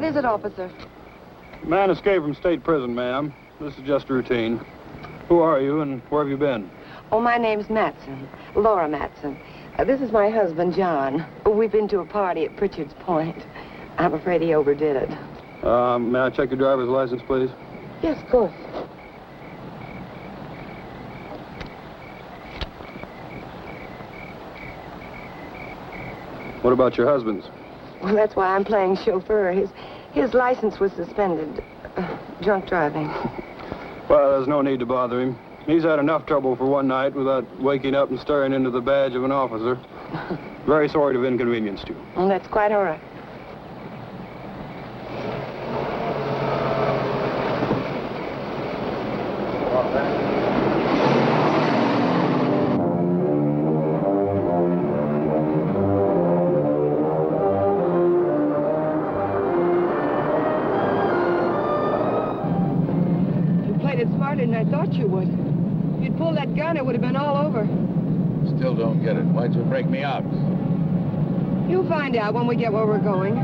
What is it, officer? Man escaped from state prison, ma'am. This is just routine. Who are you and where have you been? Oh, my name's Matson. Laura Matson. This is my husband, John. We've been to a party at Pritchard's Point. I'm afraid he overdid it. May I check your driver's license, please? Yes, of course. What about your husband's? Well, that's why I'm playing chauffeur. His license was suspended. Drunk driving. Well, there's no need to bother him. He's had enough trouble for one night without waking up and staring into the badge of an officer. Very sorry to have inconvenienced you. Well, that's quite all right. Than I thought you would. If you'd pulled that gun, it would have been all over. Still don't get it. Why'd you break me out? You'll find out when we get where we're going.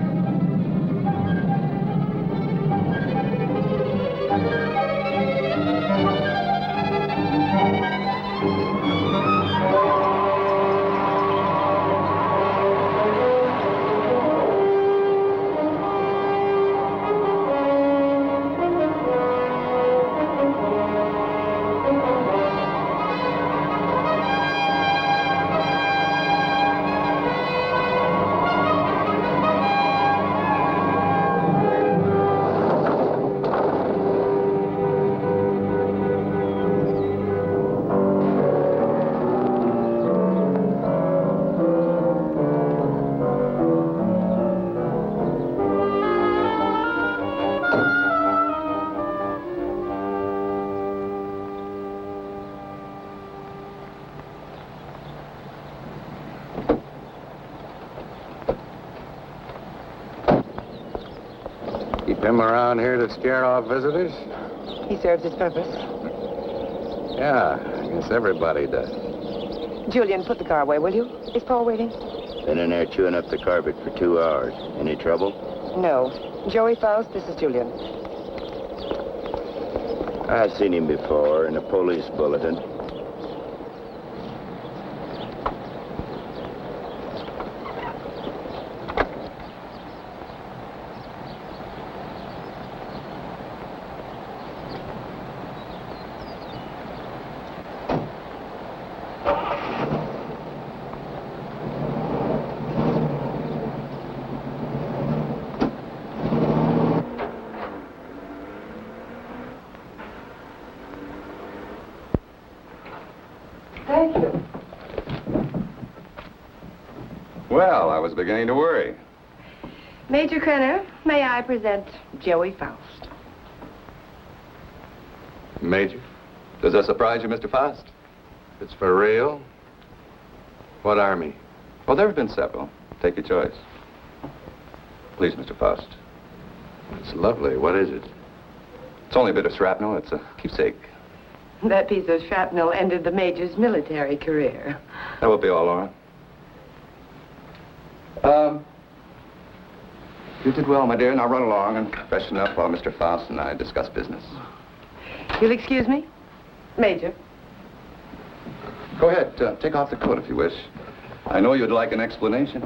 Him around here to scare off visitors? He serves his purpose. Yeah, I guess everybody does. Julian, put the car away, will you? Is Paul waiting? Been in there chewing up the carpet for 2 hours. Any trouble? No. Joey Faust, this is Julian. I've seen him before in a police bulletin. Thank you. Well, I was beginning to worry. Major Krenner, may I present Joey Faust? Major? Does that surprise you, Mr. Faust? It's for real? What army? Well, there have been several. Take your choice. Please, Mr. Faust. It's lovely. What is it? It's only a bit of shrapnel. It's a keepsake. That piece of shrapnel ended the Major's military career. That will be all, Laura. You did well, my dear. Now run along and freshen up while Mr. Faust and I discuss business. You'll excuse me? Major. Go ahead. Take off the coat if you wish. I know you'd like an explanation.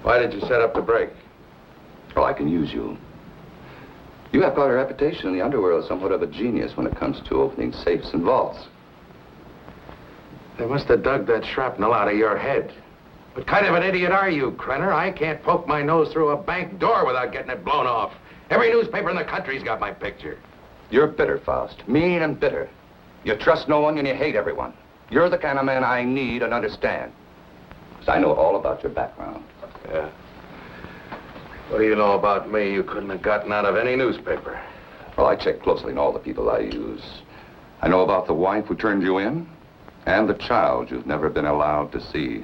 Why did you set up the break? Oh, I can use you. You have quite a reputation in the underworld, somewhat of a genius when it comes to opening safes and vaults. They must have dug that shrapnel out of your head. What kind of an idiot are you, Krenner? I can't poke my nose through a bank door without getting it blown off. Every newspaper in the country's got my picture. You're bitter, Faust. Mean and bitter. You trust no one and you hate everyone. You're the kind of man I need and understand. Because I know all about your background. Yeah. What do you know about me you couldn't have gotten out of any newspaper? Well, I check closely on all the people I use. I know about the wife who turned you in and the child you've never been allowed to see.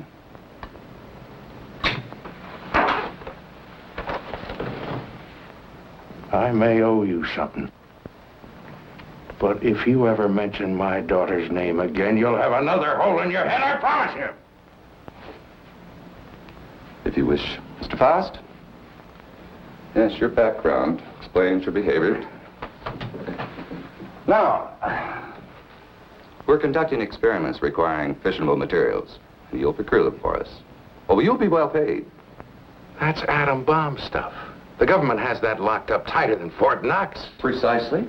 I may owe you something. But if you ever mention my daughter's name again, you'll have another hole in your head, I promise you. English. Mr. Faust? Yes, your background explains your behavior. Now, we're conducting experiments requiring fissionable materials, and you'll procure them for us. Oh, you'll be well paid. That's atom bomb stuff. The government has that locked up tighter than Fort Knox. Precisely.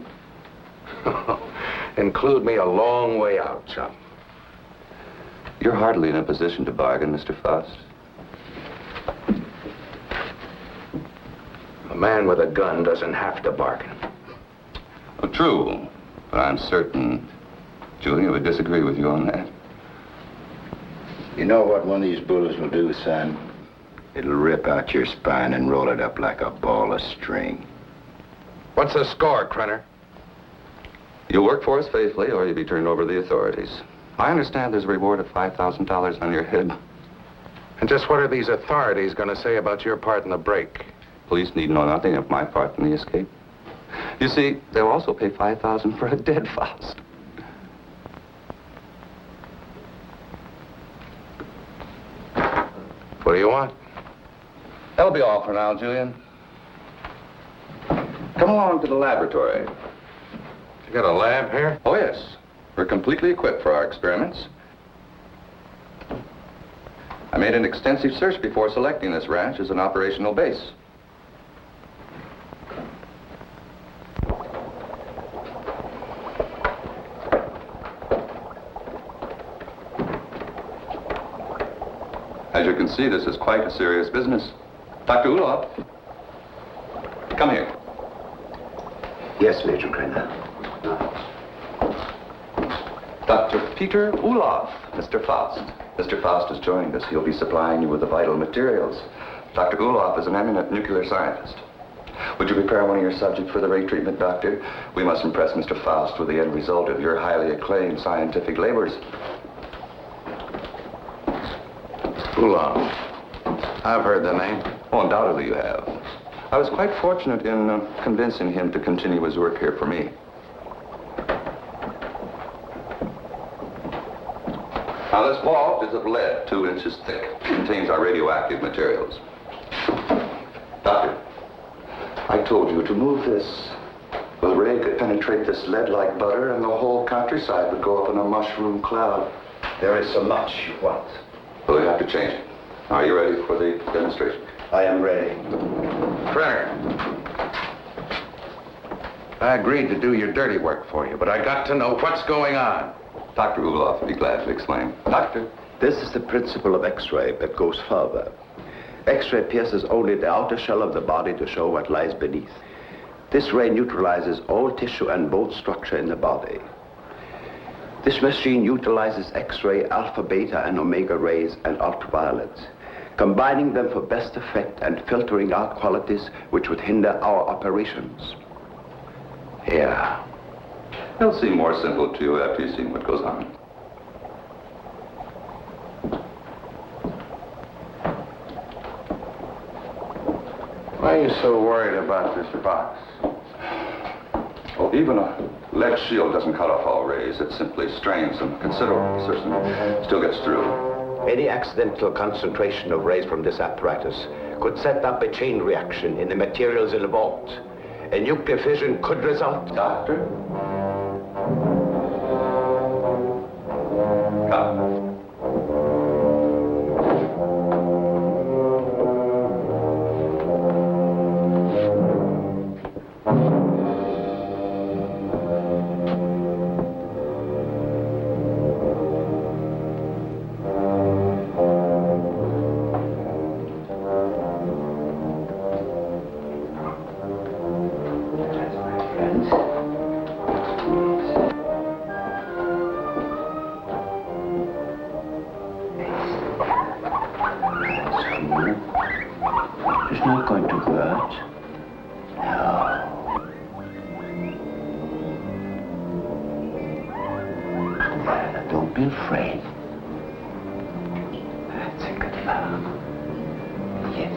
Include me a long way out, chum. You're hardly in a position to bargain, Mr. Faust. A man with a gun doesn't have to bargain. Oh, true, but I'm certain Julia would disagree with you on that. You know what one of these bullets will do, son? It'll rip out your spine and roll it up like a ball of string. What's the score, Krenner? You'll work for us faithfully, or you'll be turned over to the authorities. I understand there's a reward of $5,000 on your head. And just what are these authorities going to say about your part in the break? Police need know nothing of my part in the escape. You see, they'll also pay $5,000 for a dead Faust. What do you want? That'll be all for now, Julian. Come along to the laboratory. You got a lab here? Oh, yes. We're completely equipped for our experiments. I made an extensive search before selecting this ranch as an operational base. As you can see, this is quite a serious business. Dr. Ulof, come here. Yes, Major Krenner. Dr. Peter Ulof, Mr. Faust. Mr. Faust has joined us. He'll be supplying you with the vital materials. Dr. Ulof is an eminent nuclear scientist. Would you prepare one of your subjects for the ray treatment, Doctor? We must impress Mr. Faust with the end result of your highly acclaimed scientific labors. Ulof. I've heard the name. Oh, undoubtedly you have. I was quite fortunate in convincing him to continue his work here for me. Now, this vault is of lead, 2 inches thick. It contains our radioactive materials. Doctor, I told you to move this. The ray could penetrate this lead like butter, and the whole countryside would go up in a mushroom cloud. There is so much you want. Well, we have to change it. Are you ready for the demonstration? I am ready. Krenner. I agreed to do your dirty work for you, but I got to know what's going on. Dr. Ulof would be glad to explain. Doctor? This is the principle of X-ray that goes further. X-ray pierces only the outer shell of the body to show what lies beneath. This ray neutralizes all tissue and bone structure in the body. This machine utilizes X-ray, alpha, beta, and omega rays and ultraviolets, combining them for best effect and filtering out qualities which would hinder our operations. Yeah. It'll seem more simple to you after you've seen what goes on. Why are you so worried about this box? Oh, even a lead shield doesn't cut off all rays. It simply strains them. Considerable precision still gets through. Any accidental concentration of rays from this apparatus could set up a chain reaction in the materials in the vault. A nuclear fission could result. Doctor? Come. It's not going to hurt. No. Don't be afraid. That's a good fellow. Yes.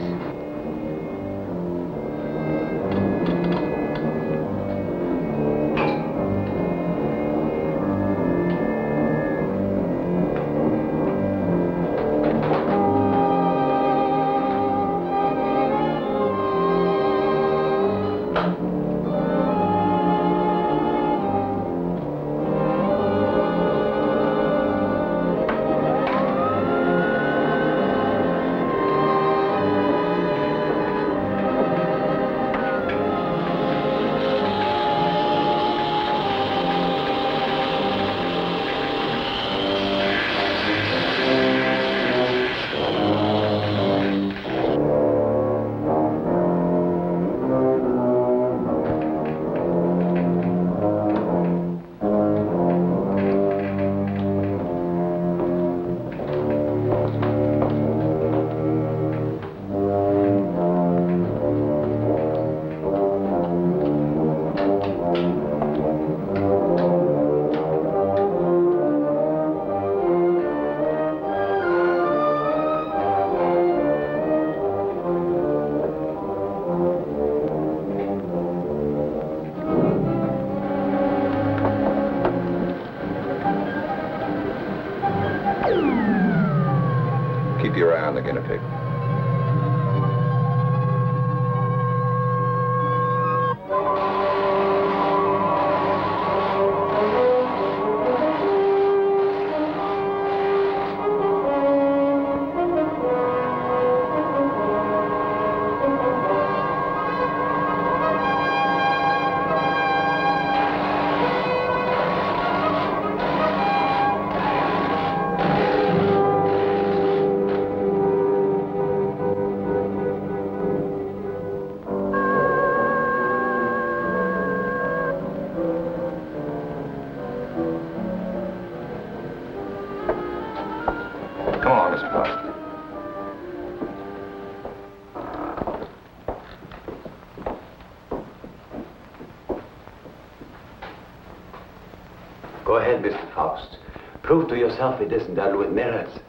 Go ahead, Mr. Faust. Prove to yourself it isn't done with mirrors.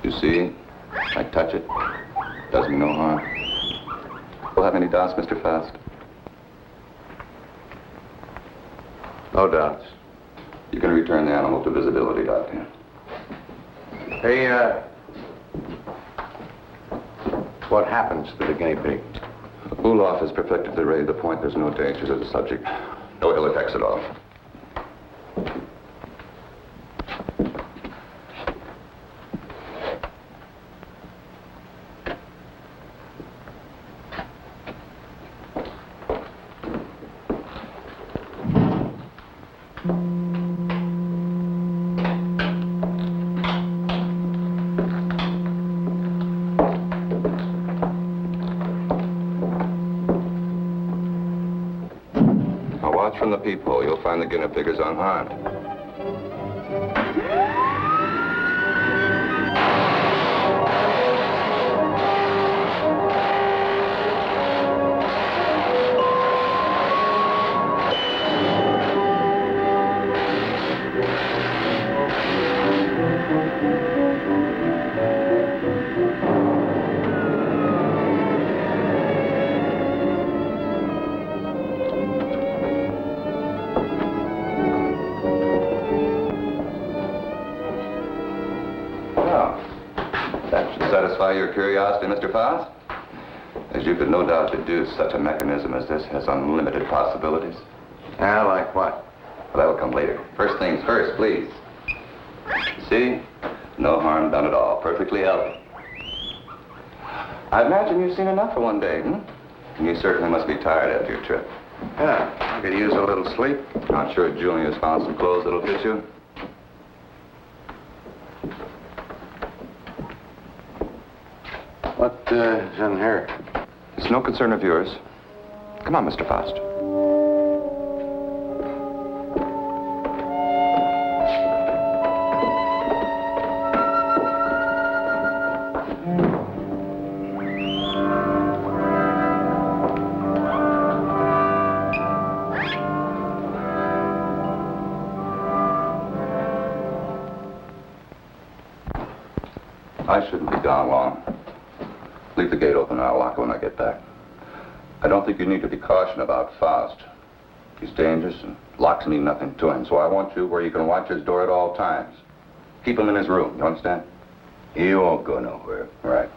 You see, I touch it. Does me no harm. We'll have any doubts, Mr. Faust? No doubts. You can return the animal to visibility, Doctor. Hey, what happens to the guinea pig? Ulof has perfected the ray to the point there's no danger to the subject. No ill effects at all. From the peephole, you'll find the guinea pig is unharmed. Satisfy your curiosity, Mr. Faust? As you could no doubt deduce, such a mechanism as this has unlimited possibilities. Yeah, like what? Well, that'll come later. First things first, please. See? No harm done at all. Perfectly healthy. I imagine you've seen enough for one day, And you certainly must be tired after your trip. Yeah, I could use a little sleep. I'm sure Julia's found some clothes that'll fit you. What is in here? It's no concern of yours. Come on, Mr. Faust. I shouldn't be gone long. Leave the gate open and I'll lock it when I get back. I don't think you need to be cautioned about Faust. He's dangerous and locks mean nothing to him, so I want you where you can watch his door at all times. Keep him in his room, you understand? He won't go nowhere. All right.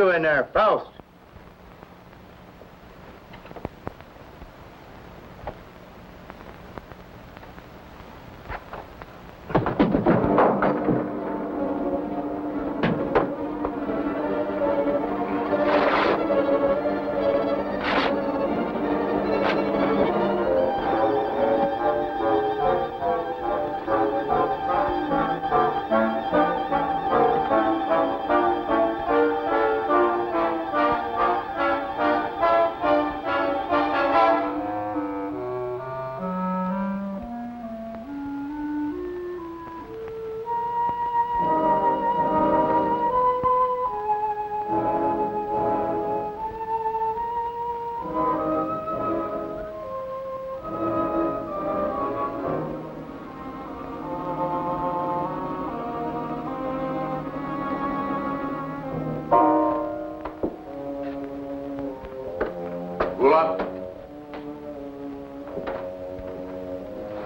You in there, Faust.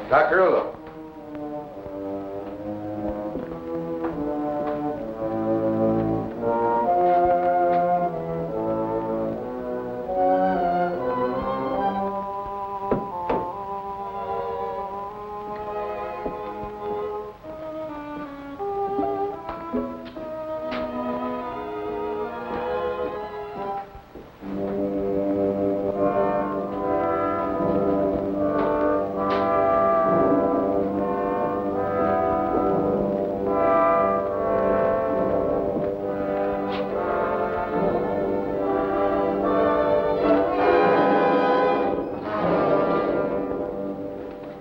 Dr. Ulo.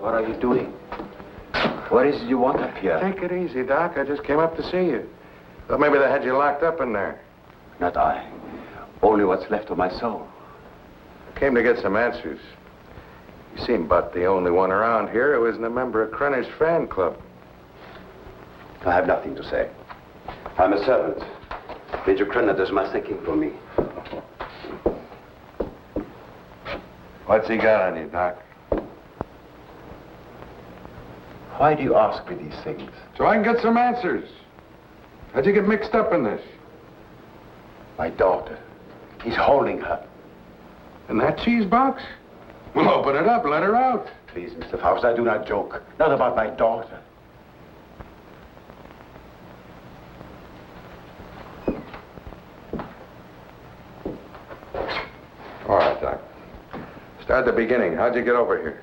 What are you doing? What is it you want up here? Take it easy, Doc. I just came up to see you. Thought maybe they had you locked up in there. Not I. Only what's left of my soul. Came to get some answers. You seem about the only one around here who isn't a member of Krenner's fan club. I have nothing to say. I'm a servant. Major Krenner does my thinking for me. What's he got on you, Doc? Why do you ask me these things? So I can get some answers. How'd you get mixed up in this? My daughter. He's holding her. In that cheese box? Well, open it up. Let her out. Please, Mr. Faust, I do not joke. Not about my daughter. All right, Doc. Start at the beginning. How'd you get over here?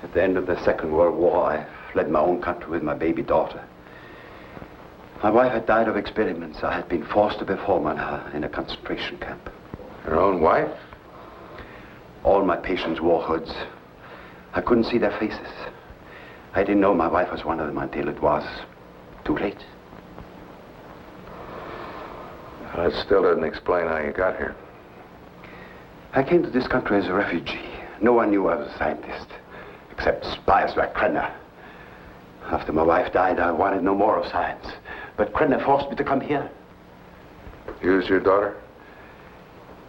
At the end of the Second World War, I fled my own country with my baby daughter. My wife had died of experiments. I had been forced to perform on her in a concentration camp. Your own wife? All my patients wore hoods. I couldn't see their faces. I didn't know my wife was one of them until it was too late. That still doesn't explain how you got here. I came to this country as a refugee. No one knew I was a scientist, except spies like Krenner. After my wife died, I wanted no more of science. But Krenner forced me to come here. Use your daughter?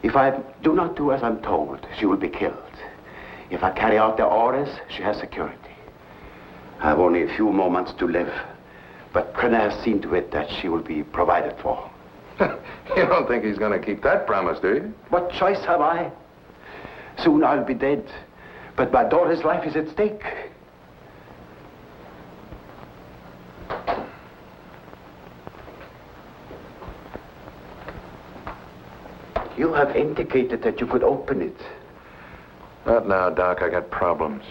If I do not do as I'm told, she will be killed. If I carry out their orders, she has security. I have only a few more months to live. But Krenner has seen to it that she will be provided for. You don't think he's going to keep that promise, do you? What choice have I? Soon I'll be dead. But my daughter's life is at stake. You have indicated that you could open it. Not now, Doc. I got problems.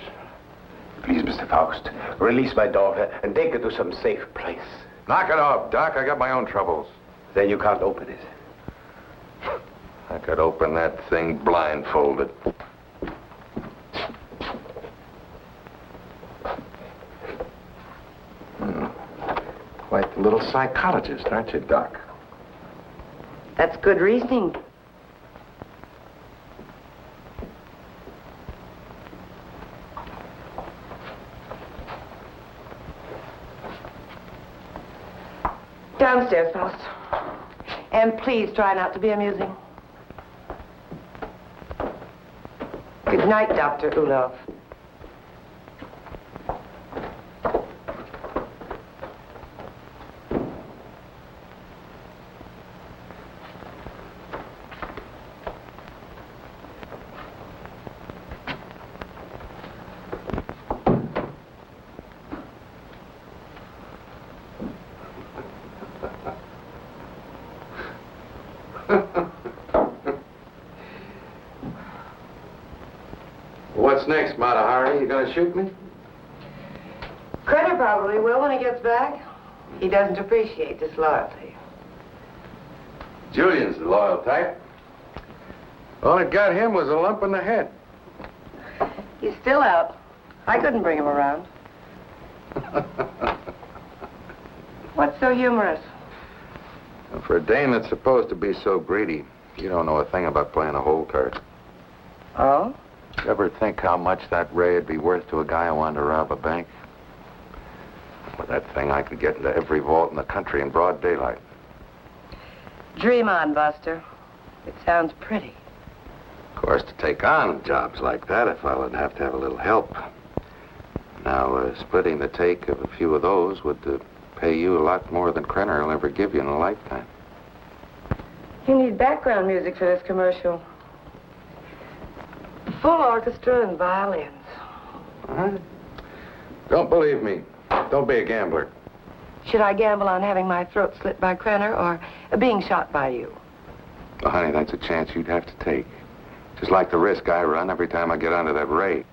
Please, Mr. Faust, release my daughter and take her to some safe place. Knock it off, Doc. I got my own troubles. Then you can't open it. I could open that thing blindfolded. Quite the little psychologist, aren't you, Doc? That's good reasoning. Downstairs, Faust. And please try not to be amusing. Good night, Dr. Ulof. What's next, Mata Hari? You gonna shoot me? Crenner probably will when he gets back. He doesn't appreciate disloyalty. Julian's the loyal type. All it got him was a lump in the head. He's still out. I couldn't bring him around. What's so humorous? For a dame that's supposed to be so greedy, you don't know a thing about playing a hole card. Oh? You ever think how much that ray would be worth to a guy who wanted to rob a bank? With that thing, I could get into every vault in the country in broad daylight. Dream on, Buster. It sounds pretty. Of course, to take on jobs like that, a fella'd have to have a little help. Now, splitting the take of a few of those would pay you a lot more than Crenner will ever give you in a lifetime. You need background music for this commercial. Full orchestra and violins. Huh? Don't believe me. Don't be a gambler. Should I gamble on having my throat slit by Crenner or being shot by you? Well, honey, that's a chance you'd have to take. Just like the risk I run every time I get onto that ray.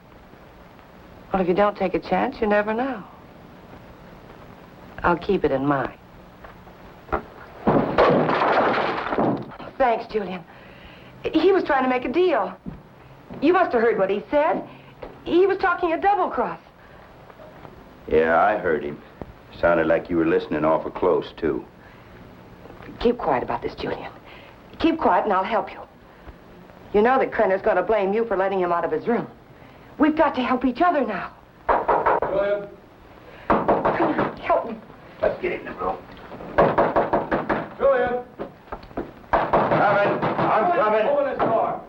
Well, if you don't take a chance, you never know. I'll keep it in mind. Thanks, Julian. He was trying to make a deal. You must have heard what he said. He was talking a double cross. Yeah, I heard him. Sounded like you were listening awful close, too. Keep quiet about this, Julian. Keep quiet and I'll help you. You know that Crenner's going to blame you for letting him out of his room. We've got to help each other now. Julian? Come on, help me. Let's get in the room. Julian? Coming. I'm coming. Open this door.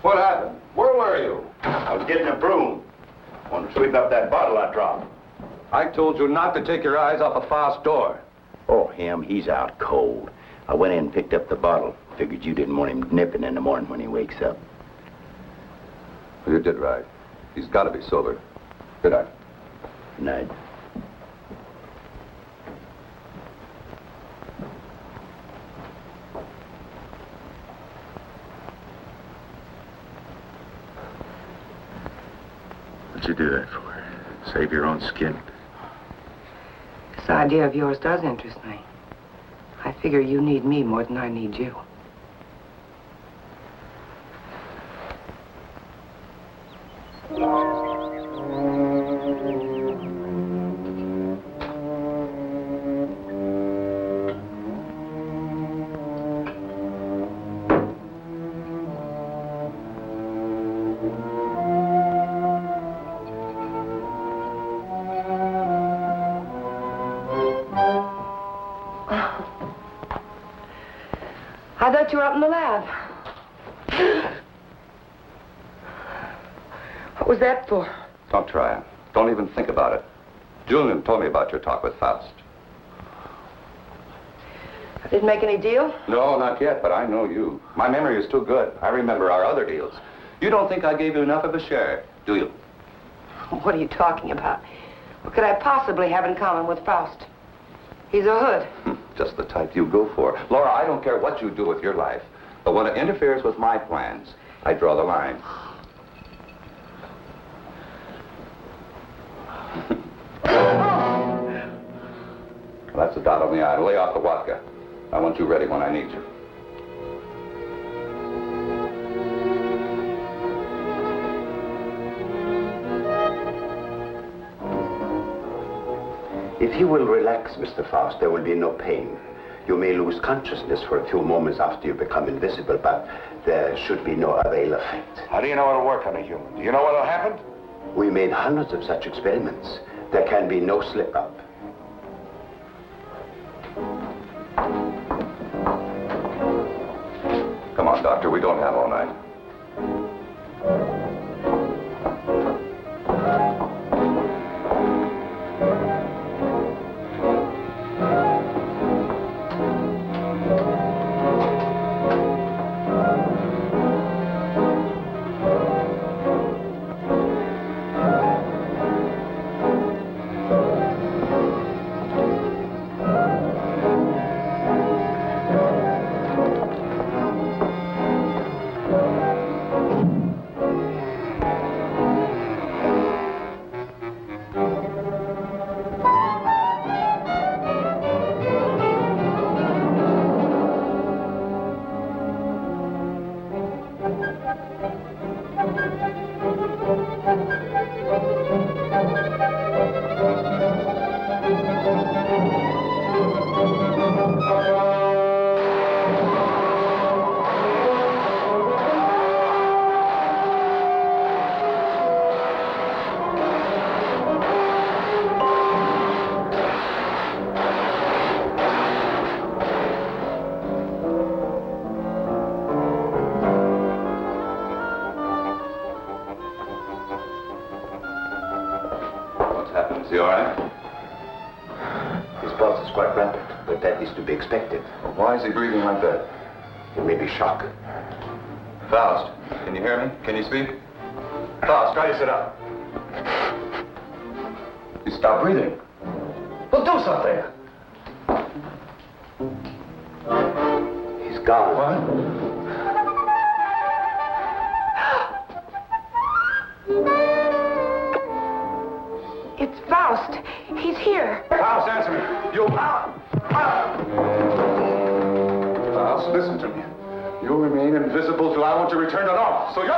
What happened? Where were you? I was getting a broom. Want to sweep up that bottle I dropped. I told you not to take your eyes off of Faust's door. Oh, him, he's out cold. I went in and picked up the bottle. Figured you didn't want him nipping in the morning when he wakes up. You did right. He's got to be sober. Good night. Good night. What'd you do that for? Save your own skin? This idea of yours does interest me. I figure you need me more than I need you. I thought you were up in the lab. What was that for? Don't try it. Don't even think about it. Julian told me about your talk with Faust. I didn't make any deal? No, not yet, but I know you. My memory is too good. I remember our other deals. You don't think I gave you enough of a share, do you? What are you talking about? What could I possibly have in common with Faust? He's a hood. Just the type you go for. Laura, I don't care what you do with your life, but when it interferes with my plans, I draw the line. Well, that's a dot on the I. Lay off the vodka. I want you ready when I need you. If you will relax, Mr. Faust, there will be no pain. You may lose consciousness for a few moments after you become invisible, but there should be no other ill effect. How do you know it'll work on a human? Do you know what'll happen? We made hundreds of such experiments. There can be no slip-up. Come on, Doctor, we don't have all night. he all right? His pulse is quite rapid, but that is to be expected. Why is he breathing like that? It may be shock. Faust, can you hear me? Can you speak? Faust, try to sit up. He stopped breathing. Well, do something. He's gone. What? It's Faust. He's here. Faust, answer me. You... Faust, listen to me. You'll remain invisible till I want to return to normal. So you're...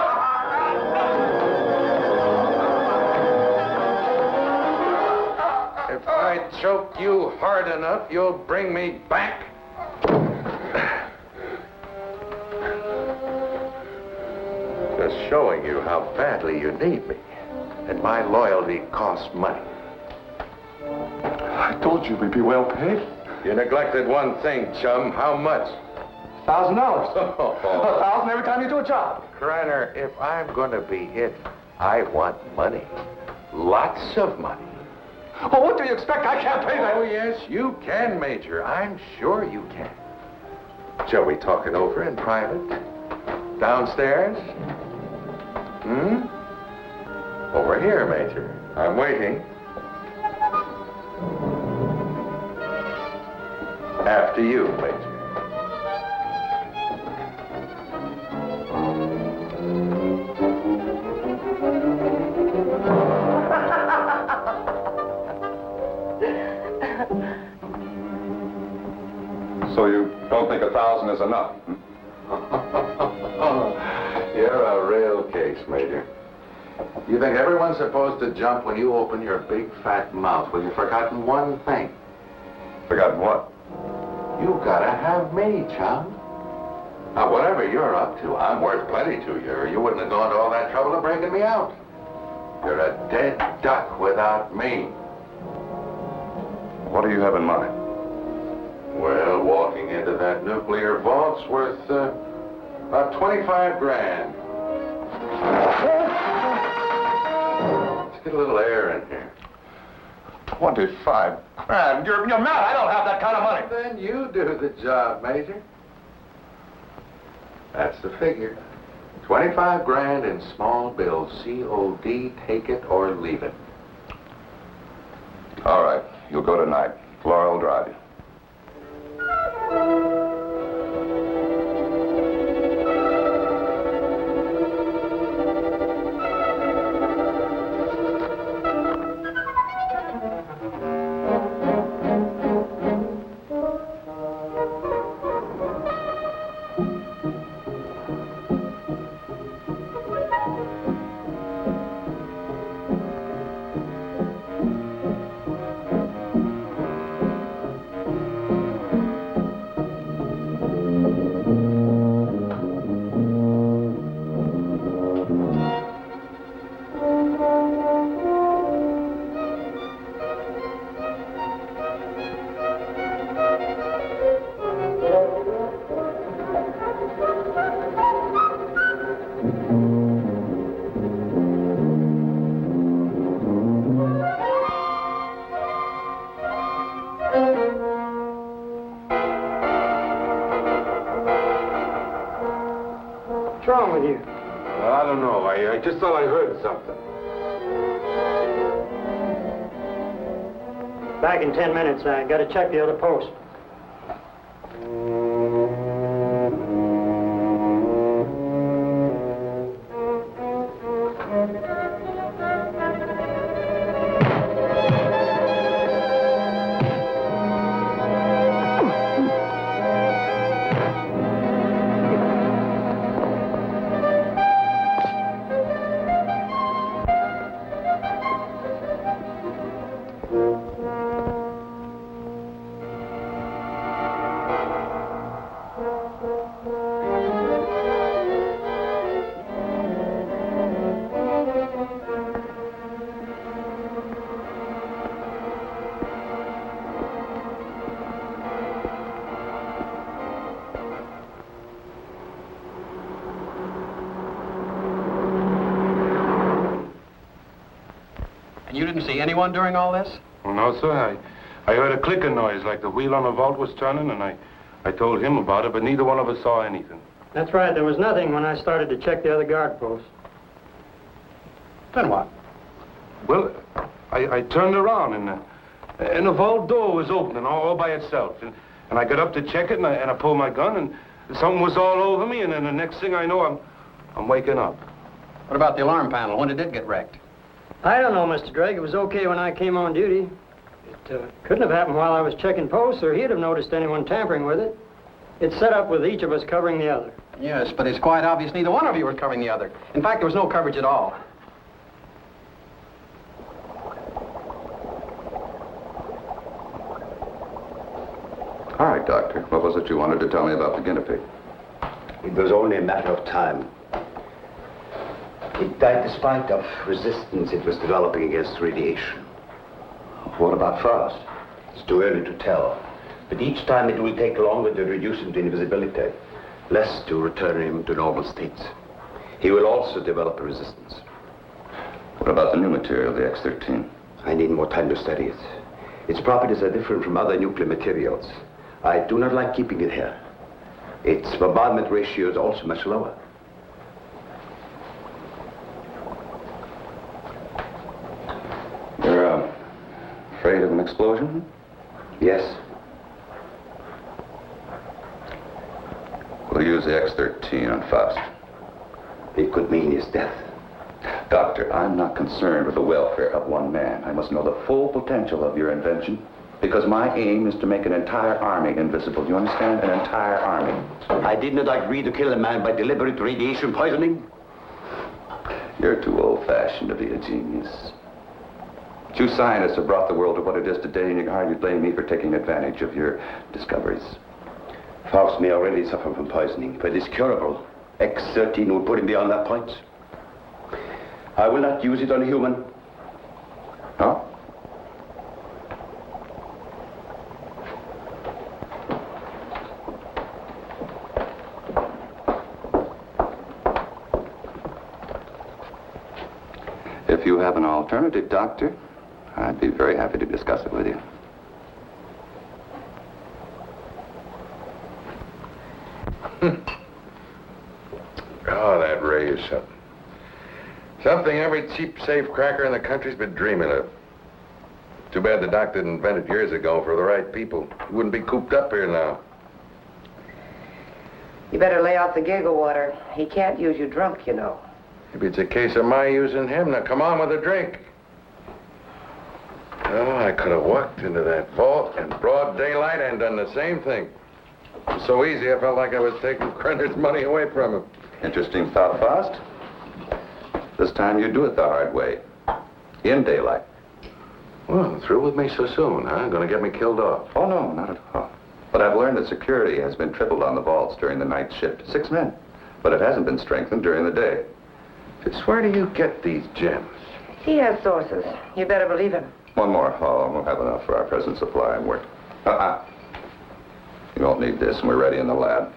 If I choke you hard enough, you'll bring me back. Just showing you how badly you need me. And my loyalty costs money. I told you we'd be well paid. You neglected one thing, chum. How much? $1,000. Oh. 1,000 every time you do a job. Kreiner, if I'm going to be it, I want money. Lots of money. Well, what do you expect? I can't pay that. Oh, yes, you can, Major. I'm sure you can. Shall we talk it over in private? Downstairs? Over here, Major. I'm waiting. After you, Major. So you don't think 1,000 is enough? You're a real case, Major. You think everyone's supposed to jump when you open your big fat mouth? Well, you've forgotten one thing. Forgotten what? You gotta have me, chum. Now, whatever you're up to, I'm worth plenty to you, or you wouldn't have gone to all that trouble of breaking me out. You're a dead duck without me. What do you have in mind? Well, walking into that nuclear vault's worth about 25 grand. Let's get a little air in here. 25 grand? You're mad. I don't have that kind of money. Then you do the job, Major. That's the figure. 25 grand in small bills, COD, take it or leave it. All right. You'll go tonight. Laura will drive you. What's wrong with you? I don't know. I just thought I heard something. Back in 10 minutes. I got to check the other post. And you didn't see anyone during all this? No, sir. I heard a clicking noise like the wheel on the vault was turning, and I told him about it, but neither one of us saw anything. That's right. There was nothing when I started to check the other guard posts. Then what? Well, I turned around, and the vault door was opening all by itself. And I got up to check it, and I pulled my gun, and something was all over me, and then the next thing I know, I'm waking up. What about the alarm panel? When did it get wrecked? I don't know, Mr. Drake. It was okay when I came on duty. It couldn't have happened while I was checking posts, or he'd have noticed anyone tampering with it. It's set up with each of us covering the other. Yes, but it's quite obvious neither one of you was covering the other. In fact, there was no coverage at all. All right, Doctor. What was it you wanted to tell me about the guinea pig? It was only a matter of time. It died despite of resistance it was developing against radiation. What about Faust? It's too early to tell. But each time it will take longer to reduce him to invisibility, less to return him to normal states. He will also develop a resistance. What about the new material, the X-13? I need more time to study it. Its properties are different from other nuclear materials. I do not like keeping it here. Its bombardment ratio is also much lower. You're afraid of an explosion? Yes. We'll use the X-13 on Faust. It could mean his death. Doctor, I'm not concerned with the welfare of one man. I must know the full potential of your invention, because my aim is to make an entire army invisible. Do you understand? An entire army. I did not agree to kill a man by deliberate radiation poisoning. You're too old-fashioned to be a genius. You scientists have brought the world to what it is today, and you can hardly blame me for taking advantage of your discoveries. Faust may already suffer from poisoning, but it's curable. X-13 will put him beyond that point. I will not use it on a human. Huh? If you have an alternative, Doctor, I'd be very happy to discuss it with you. Oh, that ray is something. Something every cheap safe cracker in the country's been dreaming of. Too bad the doc didn't invent it years ago for the right people. He wouldn't be cooped up here now. You better lay off the giggle water. He can't use you drunk, you know. Maybe it's a case of my using him. Now, come on with a drink. Oh, I could have walked into that vault in broad daylight and done the same thing. It was so easy, I felt like I was taking Krenner's money away from him. Interesting thought, Faust. This time you do it the hard way. In daylight. Well, through with me so soon, huh? Gonna get me killed off. Oh, no, not at all. But I've learned that security has been tripled on the vaults during the night shift. 6 men. But it hasn't been strengthened during the day. Just where do you get these gems? He has sources. You better believe him. One more haul, and we'll have enough for our present supply and work. You won't need this, and we're ready in the lab.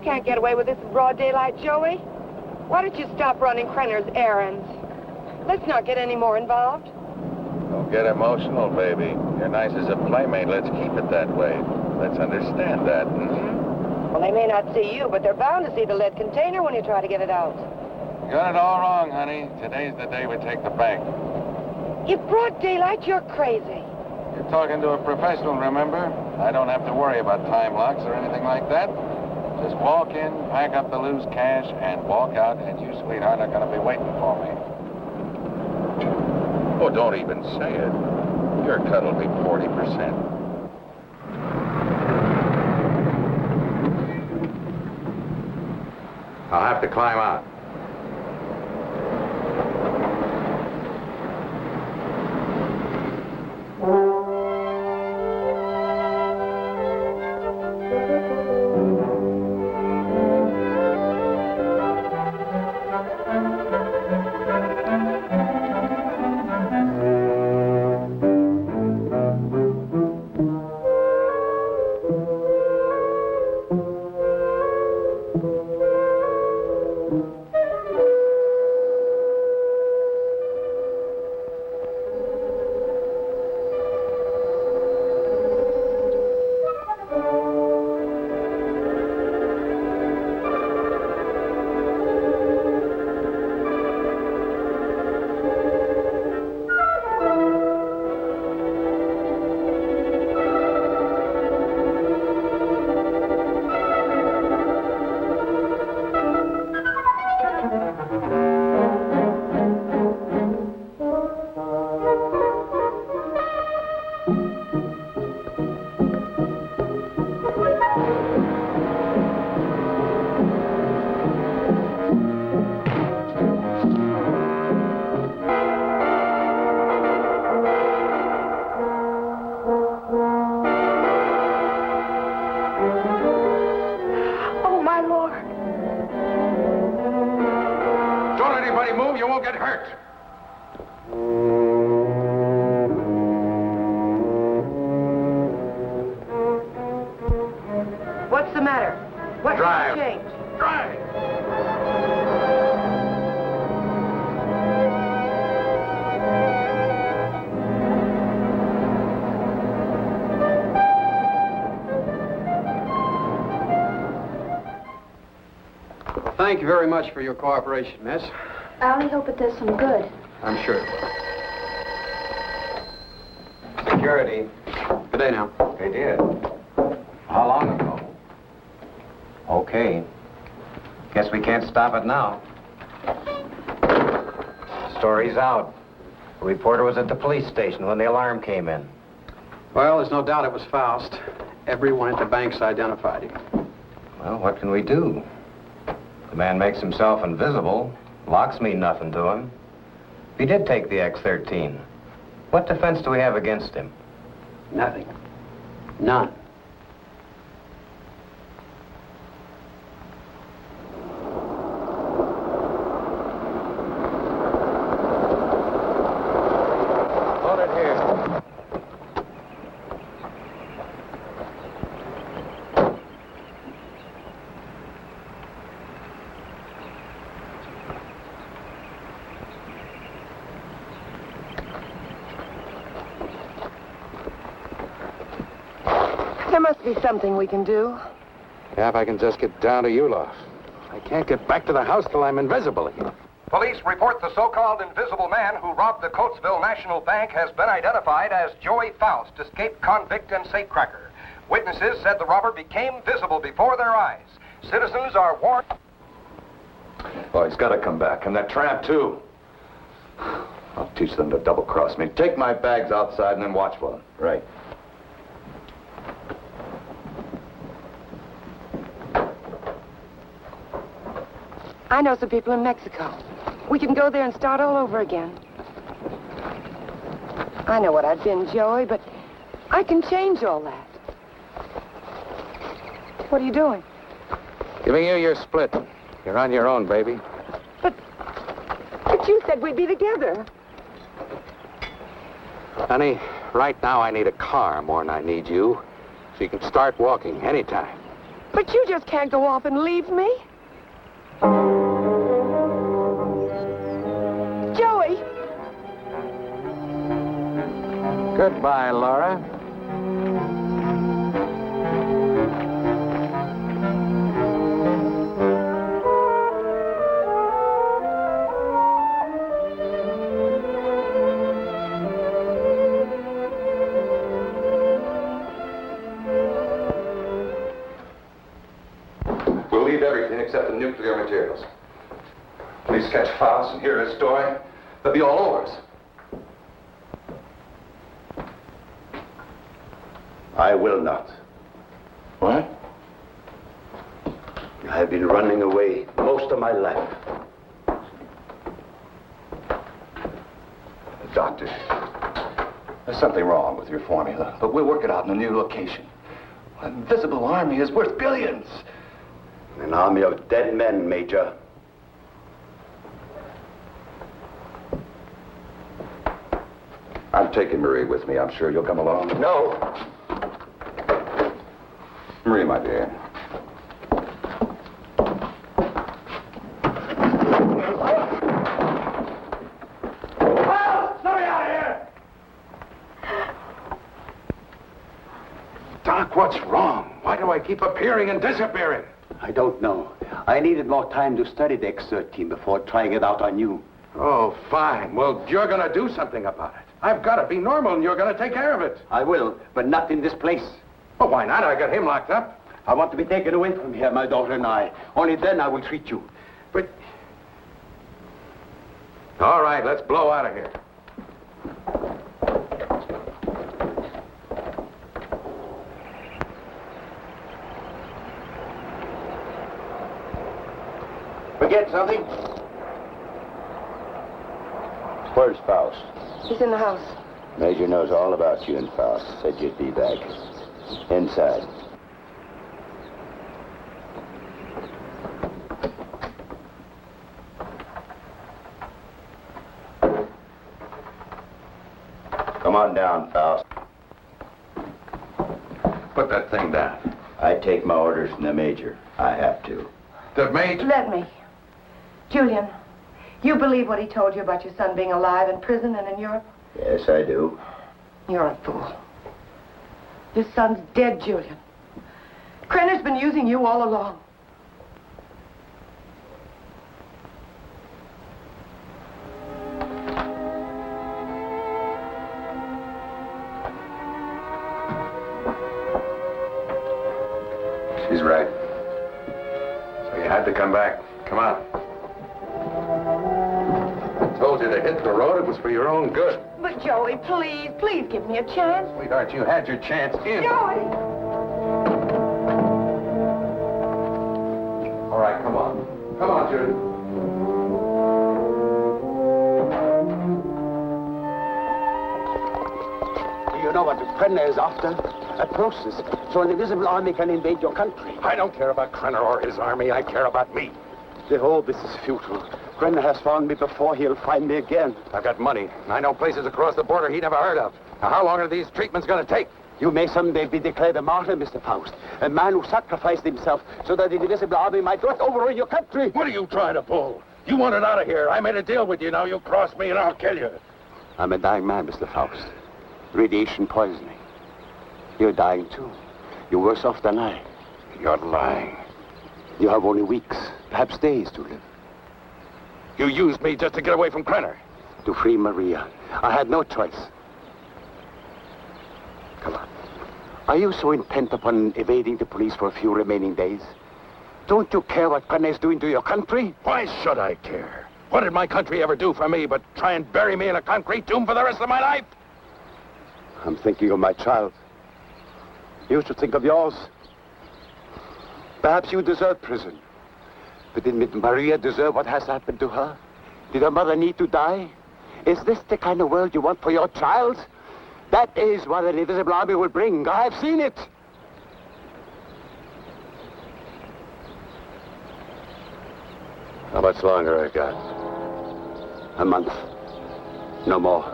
can't get away with this in broad daylight, Joey. Why don't you stop running Krenner's errands? Let's not get any more involved. Don't get emotional, baby. You're nice as a playmate. Let's keep it that way. Let's understand that. Well, they may not see you, but they're bound to see the lead container when you try to get it out. You got it all wrong, honey. Today's the day we take the bank. In broad daylight, you're crazy. You're talking to a professional, remember? I don't have to worry about time locks or anything like that. Just walk in, pack up the loose cash, and walk out, and you, sweetheart, are going to be waiting for me. Oh, don't even say it. Your cut will be 40%. I'll have to climb out. What's the matter? What Drive. changed? Drive! Well, thank you very much for your cooperation, miss. I only hope it does some good. I'm sure it will. Security. Good day now. They did. How long ago? Okay. Guess we can't stop it now. Story's out. The reporter was at the police station when the alarm came in. Well, there's no doubt it was Faust. Everyone at the bank's identified him. Well, what can we do? The man makes himself invisible. Locks mean nothing to him. If he did take the X-13, what defense do we have against him? Nothing. None. Hold it here. There must be something we can do. Yeah, if I can just get down to Ulof. I can't get back to the house till I'm invisible again. Police report the so-called invisible man who robbed the Coatesville National Bank has been identified as Joey Faust, escaped convict and safecracker. Witnesses said the robber became visible before their eyes. Citizens are warned. Oh, he's got to come back. And that tramp, too. I'll teach them to double-cross me. Take my bags outside and then watch for them. Right. I know some people in Mexico. We can go there and start all over again. I know what I've been, Joey, but I can change all that. What are you doing? Giving you your split. You're on your own, baby. But you said we'd be together. Honey, right now I need a car more than I need you. So you can start walking anytime. But you just can't go off and leave me. Joey! Goodbye, Laura. We'll leave everything except the nuclear materials. Please catch Faust and hear his story. They'll be all over us. I will not. What? I've been running away most of my life. Doctor, there's something wrong with your formula, but we'll work it out in a new location. An invisible army is worth billions. An army of dead men, Major. I'm taking Marie with me. I'm sure you'll come along. No. Marie, my dear. Doc, what's wrong? Why do I keep appearing and disappearing? I don't know. I needed more time to study the X-13 before trying it out on you. Oh, fine. Well, you're gonna do something about it. I've got to be normal, and you're gonna take care of it. I will, but not in this place. Well, why not? I got him locked up. I want to be taken away from here, my daughter and I. Only then I will treat you. But... All right, let's blow out of here. Forget something? Where's Faust? He's in the house. Major knows all about you and Faust. Said you'd be back. Inside. Come on down, Faust. Put that thing down. I take my orders from the Major. I have to. The Major... Let me. Julian, you believe what he told you about your son being alive in prison and in Europe? Yes, I do. You're a fool. Your son's dead, Julian. Krenner's been using you all along. She's right. So you had to come back. Come on. I told you to hit the road. It was for your own good. But Joey, please, please give me a chance. Sweetheart, you had your chance in. Joey! All right, come on. Come on, Judy. Do you know what Krenner is after? A process so an invisible army can invade your country. I don't care about Krenner or his army. I care about me. The whole this is futile. Krenner has found me before. He'll find me again. I've got money. I know places across the border he never heard of. Now, how long are these treatments going to take? You may someday be declared a martyr, Mr. Faust. A man who sacrificed himself so that the invisible army might not overrun your country. What are you trying to pull? You want it out of here. I made a deal with you. Now you cross me and I'll kill you. I'm a dying man, Mr. Faust. Radiation poisoning. You're dying, too. You're worse off than I. You're lying. You have only weeks, perhaps days to live. You used me just to get away from Krenner. To free Maria. I had no choice. Come on. Are you so intent upon evading the police for a few remaining days? Don't you care what Krenner is doing to your country? Why should I care? What did my country ever do for me but try and bury me in a concrete tomb for the rest of my life? I'm thinking of my child. You should think of yours. Perhaps you deserve prison. But did Maria deserve what has happened to her? Did her mother need to die? Is this the kind of world you want for your child? That is what an invisible army will bring. I have seen it. How much longer I got? A month. No more.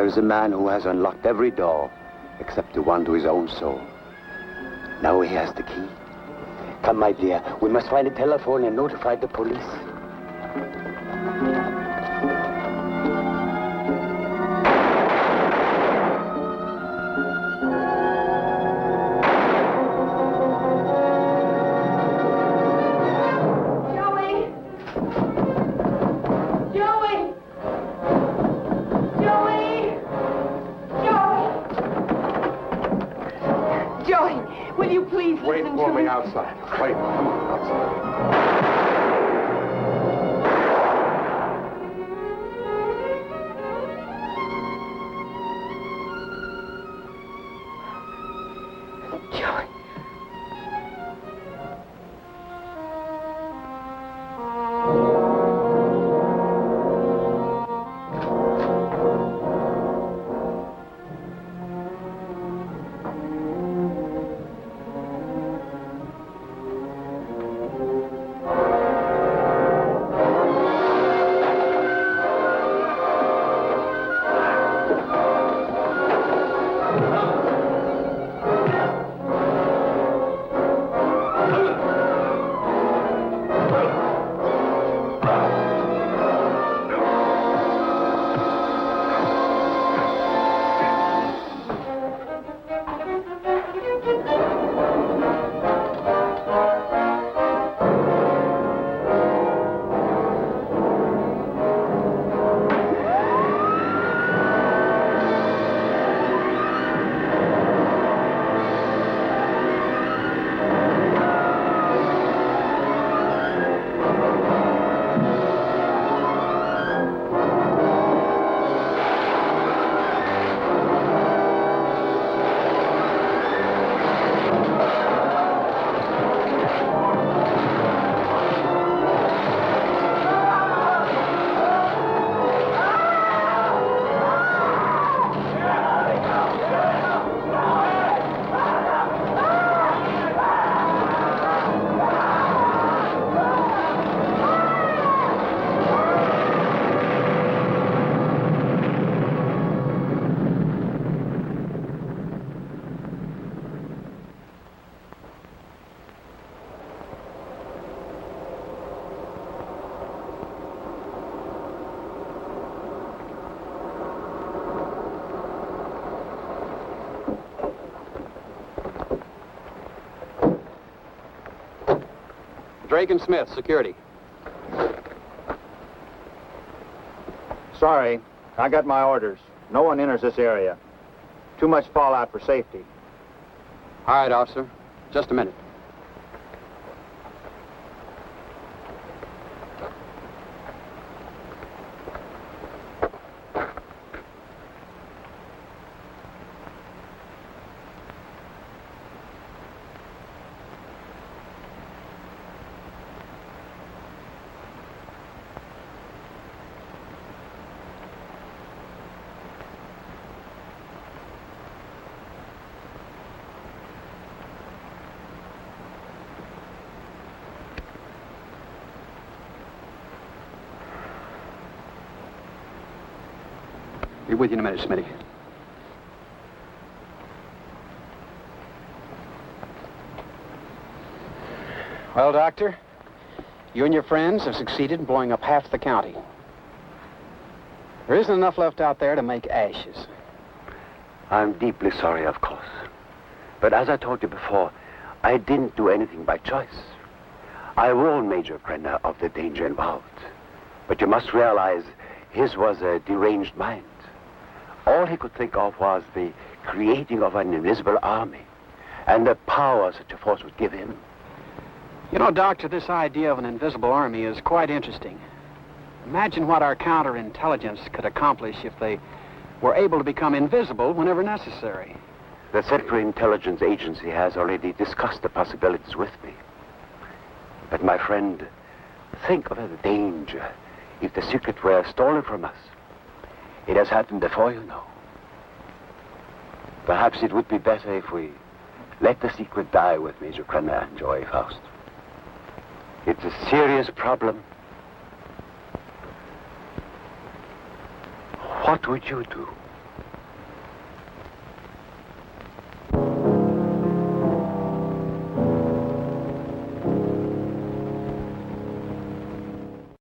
There is a man who has unlocked every door except the one to his own soul. Now he has the key. Come, my dear. We must find a telephone and notify the police. Wait for me outside. Wait for me outside. Drake and Smith, security. Sorry, I got my orders. No one enters this area. Too much fallout for safety. All right, officer. Just a minute. Be with you in a minute, Smitty. Well, Doctor, you and your friends have succeeded in blowing up half the county. There isn't enough left out there to make ashes. I'm deeply sorry, of course. But as I told you before, I didn't do anything by choice. I warned Major Krenner of the danger involved. But you must realize his was a deranged mind. All he could think of was the creating of an invisible army and the power such a force would give him. You know, Doctor, this idea of an invisible army is quite interesting. Imagine what our counterintelligence could accomplish if they were able to become invisible whenever necessary. The Central Intelligence Agency has already discussed the possibilities with me. But my friend, think of the danger if the secret were stolen from us. It has happened before, you know. Perhaps it would be better if we let the secret die with Major Krenner and Joy Faust. It's a serious problem. What would you do?